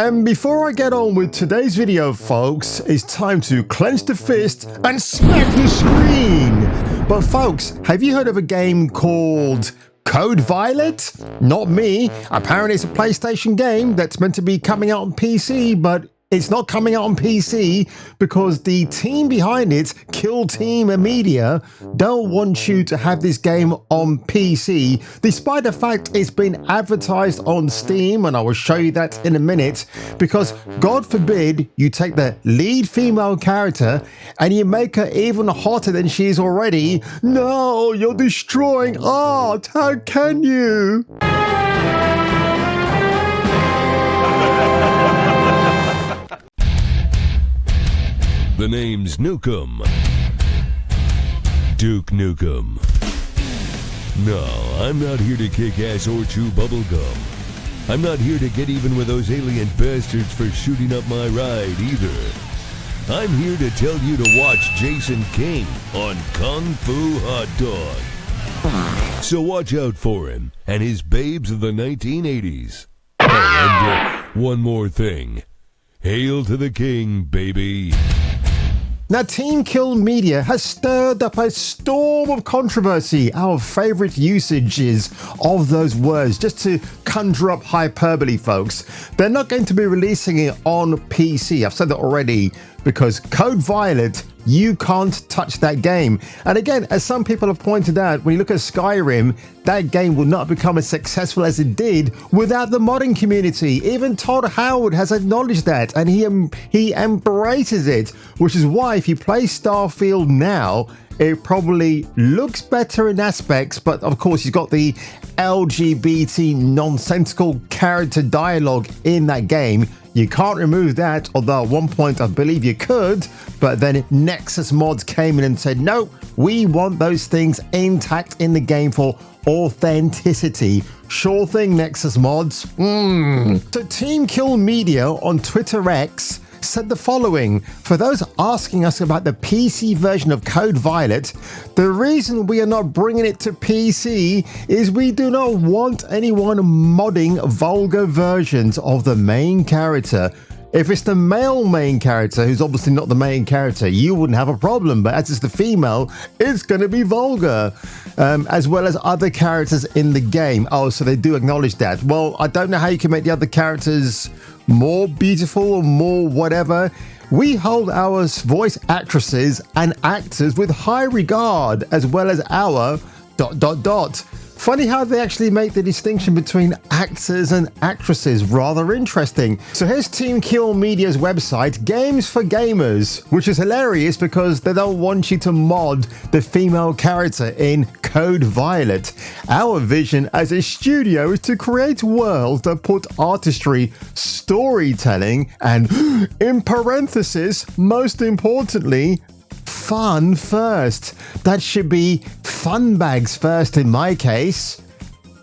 And before I get on with today's video, folks, it's time to clench the fist and smack the screen. But folks, have you heard of a game called Code Violet? Not me. Apparently it's a PlayStation game that's meant to be coming out on PC, but it's not coming out on PC because the team behind it, Kill Team Media, don't want you to have this game on PC, despite the fact it's been advertised on Steam, and I will show you that in a minute, because God forbid you take the lead female character and you make her even hotter than she is already. No, you're destroying art. How can you? The name's Nukem. Duke Nukem. No, I'm not here to kick ass or chew bubblegum. I'm not here to get even with those alien bastards for shooting up my ride either. I'm here to tell you to watch Jason King on Kung Fu Hot Dog. So watch out for him and his babes of the 1980s. Oh, and one more thing. Hail to the king, baby. Now, Team Kill Media has stirred up a storm of controversy, our favorite usages of those words, just to conjure up hyperbole, folks. They're not going to be releasing it on PC. I've said that already, because Code Violet, you can't touch that game. And again, as some people have pointed out, when you look at Skyrim, that game would not become as successful as it did without the modding community. Even Todd Howard has acknowledged that, and he embraces it, which is why if you play Starfield now, it probably looks better in aspects, but of course you've got the LGBT nonsensical character dialogue in that game. You can't remove that, although at one point I believe you could, but then Nexus Mods came in and said, no, we want those things intact in the game for authenticity. Sure thing, Nexus Mods. So Team Kill Media on Twitter X said the following: for those asking us about the PC version of Code Violet, the reason we are not bringing it to PC is we do not want anyone modding vulgar versions of the main character. If it's the male main character, who's obviously not the main character, you wouldn't have a problem, but as it's the female, it's going to be vulgar, as well as other characters in the game. Oh, so they do acknowledge that. Well, I don't know how you can make the other characters more beautiful or more whatever. We hold our voice actresses and actors with high regard, as well as our ... Funny how they actually make the distinction between actors and actresses. Rather interesting. So here's Team Kill Media's website, Games for Gamers, which is hilarious because they don't want you to mod the female character in Code Violet. Our vision as a studio is to create worlds that put artistry, storytelling, and in parenthesis, most importantly, fun first. That should be fun bags first in my case.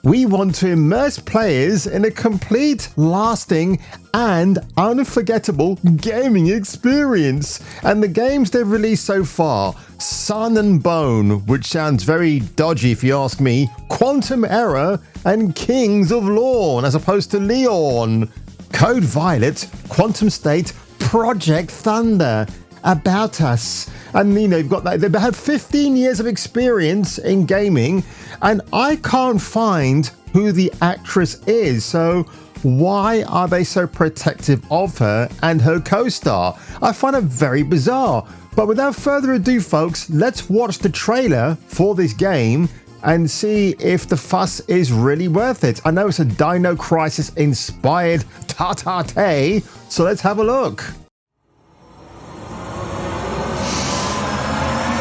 We want to immerse players in a complete, lasting, and unforgettable gaming experience. And the games they've released so far: Sun and Bone, which sounds very dodgy if you ask me, Quantum Error, and Kings of Lorne as opposed to Leon. Code Violet, Quantum State, Project Thunder, About Us. And you know, you've got that. They've had 15 years of experience in gaming, and I can't find who the actress is. So why are they so protective of her and her co-star? I find it very bizarre. But without further ado, folks, let's watch the trailer for this game and see if the fuss is really worth it. I know it's a Dino Crisis inspired ta-ta-tay, so let's have a look.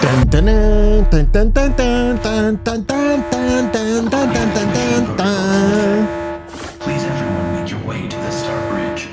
Dun, dun, dun, dun, dun, dun, dun, dun, dun, dun, dun, dun, dun, dun. Please everyone make your way to the Star Bridge.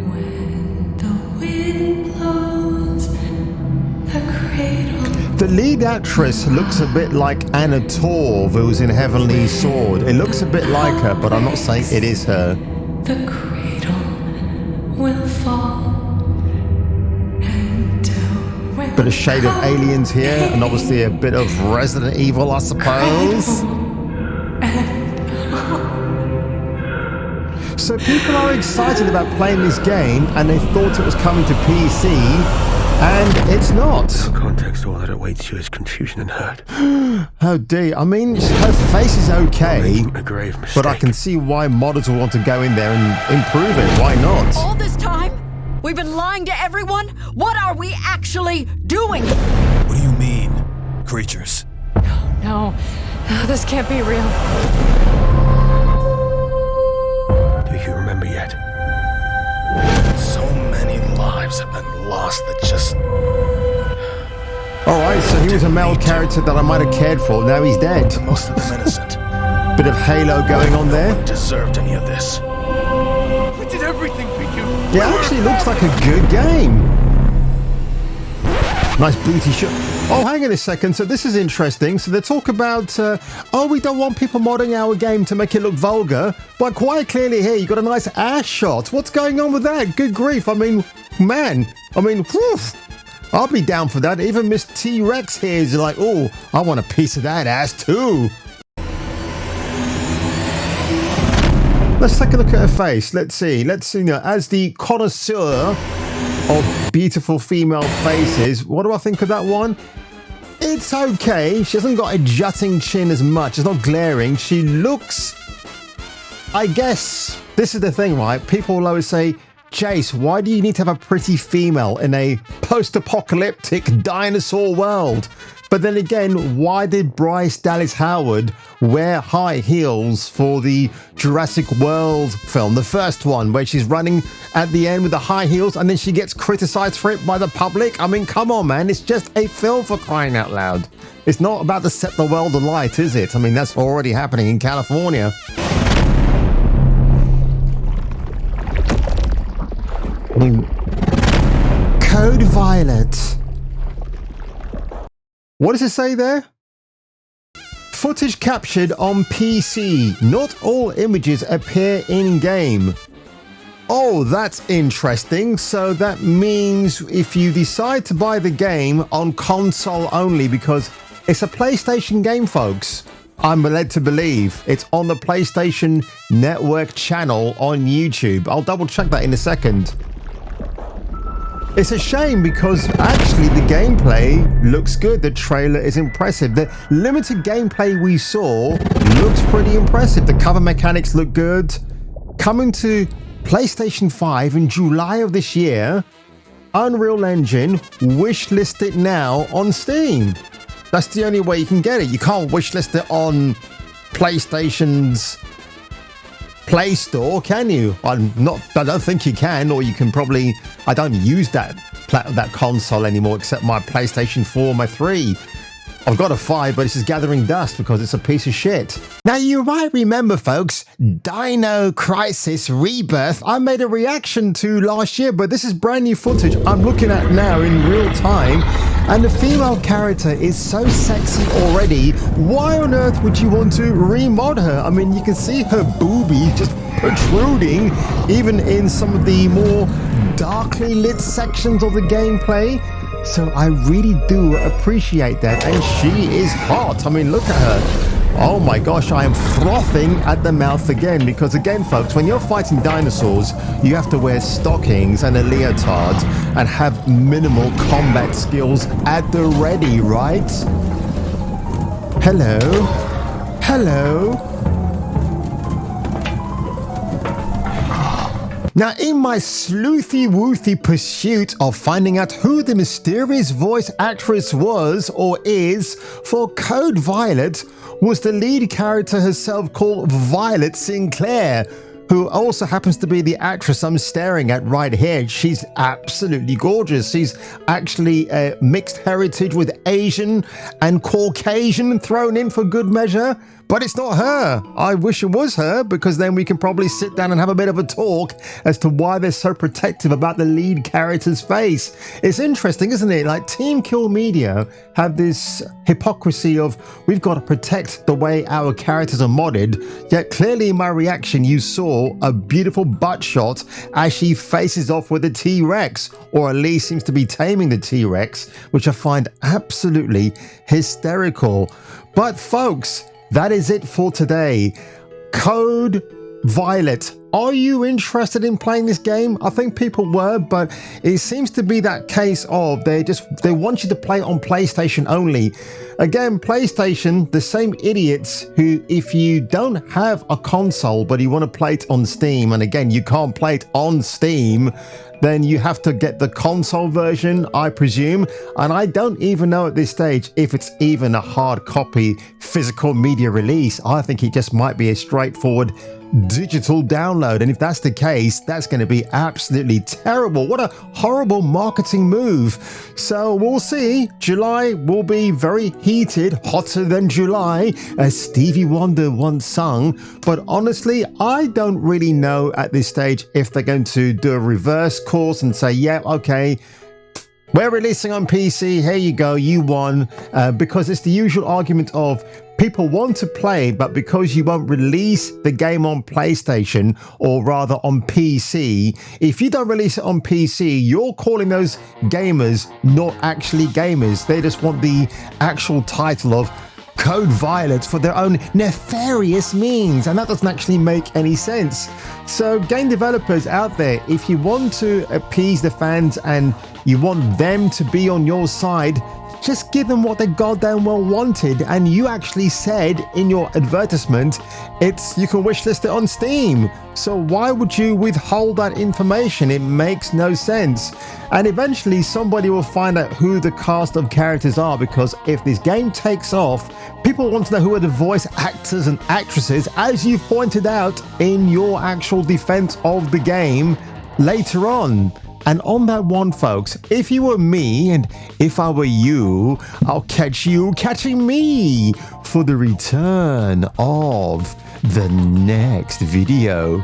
When the wind blows lead actress looks a bit like Anna Torv, who's in Heavenly Sword. It looks a bit like her, but I'm not saying it is her. The cradle will fall. Bit of shade of Aliens here, and obviously a bit of Resident Evil, I suppose. So people are excited about playing this game, and they thought it was coming to PC, and it's not. For context, all that awaits you is confusion and hurt. Oh dear, I mean, her face is okay, Making a grave mistake. but I can see why modders will want to go in there and improve it. Why not? All this time, we've been lying to everyone? What are we actually doing? What do you mean, creatures? No, this can't be real. Do you remember yet? So many lives have been lost that just... Alright, so he was a male character that I might have cared for. Now he's dead. Most of them innocent. Bit of Halo going on there. Deserved any of this. We did everything for you. Yeah, actually looks like a good game. Nice booty shot. Oh, hang on a second. So this is interesting. So they talk about, oh, we don't want people modding our game to make it look vulgar. But quite clearly here, you got a nice ass shot. What's going on with that? Good grief. I mean, man. I mean, whew. I'll be down for that. Even Miss T-Rex here is like, oh, I want a piece of that ass too. Let's take a look at her face. Let's see. Now, as the connoisseur of beautiful female faces, what do I think of that one? It's okay. She hasn't got a jutting chin as much. It's not glaring. She looks... I guess this is the thing, right? People will always say, Chase, why do you need to have a pretty female in a post-apocalyptic dinosaur world? But then again, why did Bryce Dallas Howard wear high heels for the Jurassic World film, the first one, where she's running at the end with the high heels and then she gets criticized for it by the public? I mean, come on, man. It's just a film, for crying out loud. It's not about to set the world alight, is it? I mean, that's already happening in California. Code Violet. What does it say there? Footage captured on PC. Not all images appear in-game. Oh, that's interesting. So that means if you decide to buy the game on console only, because it's a PlayStation game, folks. I'm led to believe it's on the PlayStation Network channel on YouTube. I'll double check that in a second. It's a shame because actually the gameplay looks good. The trailer is impressive. The limited gameplay we saw looks pretty impressive. The cover mechanics look good. Coming to PlayStation 5 in July of this year. Unreal Engine, wishlist it now on Steam. That's the only way you can get it. You can't wishlist it on PlayStation's Play Store, can you? I don't think you can, or you can probably... I don't use that console anymore except my PlayStation 4, my 3. I've got a 5, but it's just gathering dust because it's a piece of shit. Now, you might remember, folks, Dino Crisis Rebirth. I made a reaction to last year, but this is brand new footage I'm looking at now in real time. And the female character is so sexy already. Why on earth would you want to remod her? I mean, you can see her boobies just protruding, even in some of the more darkly lit sections of the gameplay. So I really do appreciate that. And she is hot. I mean, look at her. Oh my gosh, I am frothing at the mouth again, because again, folks, when you're fighting dinosaurs, you have to wear stockings and a leotard and have minimal combat skills at the ready, right? Hello? Hello? Now, in my sleuthy-woothy pursuit of finding out who the mysterious voice actress was or is for Code Violet, was the lead character herself called Violet Sinclair, who also happens to be the actress I'm staring at right here. She's absolutely gorgeous. She's actually a mixed heritage with Asian and Caucasian thrown in for good measure. but it's not her. I wish it was her, because then we can probably sit down and have a bit of a talk as to why they're so protective about the lead character's face. It's interesting, isn't it? Like, Team Kill Media have this hypocrisy of, we've got to protect the way our characters are modded, yet clearly in my reaction you saw a beautiful butt shot as she faces off with the T-Rex, or at least seems to be taming the T-Rex, which I find absolutely hysterical. But folks, that is it for today. Code Violet. Are you interested in playing this game? I think people were, but it seems to be that case of they want you to play on PlayStation only. Again, PlayStation, the same idiots who, if you don't have a console but you want to play it on Steam, and again, you can't play it on Steam, then you have to get the console version, I presume. And I don't even know at this stage if it's even a hard copy physical media release. I think it just might be a straightforward digital download, and if that's the case, that's going to be absolutely terrible. What a horrible marketing move. So we'll see. July will be very heated, hotter than July, as Stevie Wonder once sung. But honestly, I don't really know at this stage if they're going to do a reverse course and say, yeah, okay, we're releasing on PC, here you go, you won, because it's the usual argument of people want to play, but because you won't release the game on PlayStation, or rather on PC, if you don't release it on PC, you're calling those gamers not actually gamers. They just want the actual title of Code Violet for their own nefarious means, and that doesn't actually make any sense. So game developers out there, if you want to appease the fans and you want them to be on your side, just give them what they goddamn well wanted. And you actually said in your advertisement, you can wishlist it on Steam. So why would you withhold that information? It makes no sense. And eventually somebody will find out who the cast of characters are, because if this game takes off, people want to know who are the voice actors and actresses, as you've pointed out in your actual defense of the game later on. And on that one, folks, if you were me and if I were you, I'll catch you catching me for the return of the next video.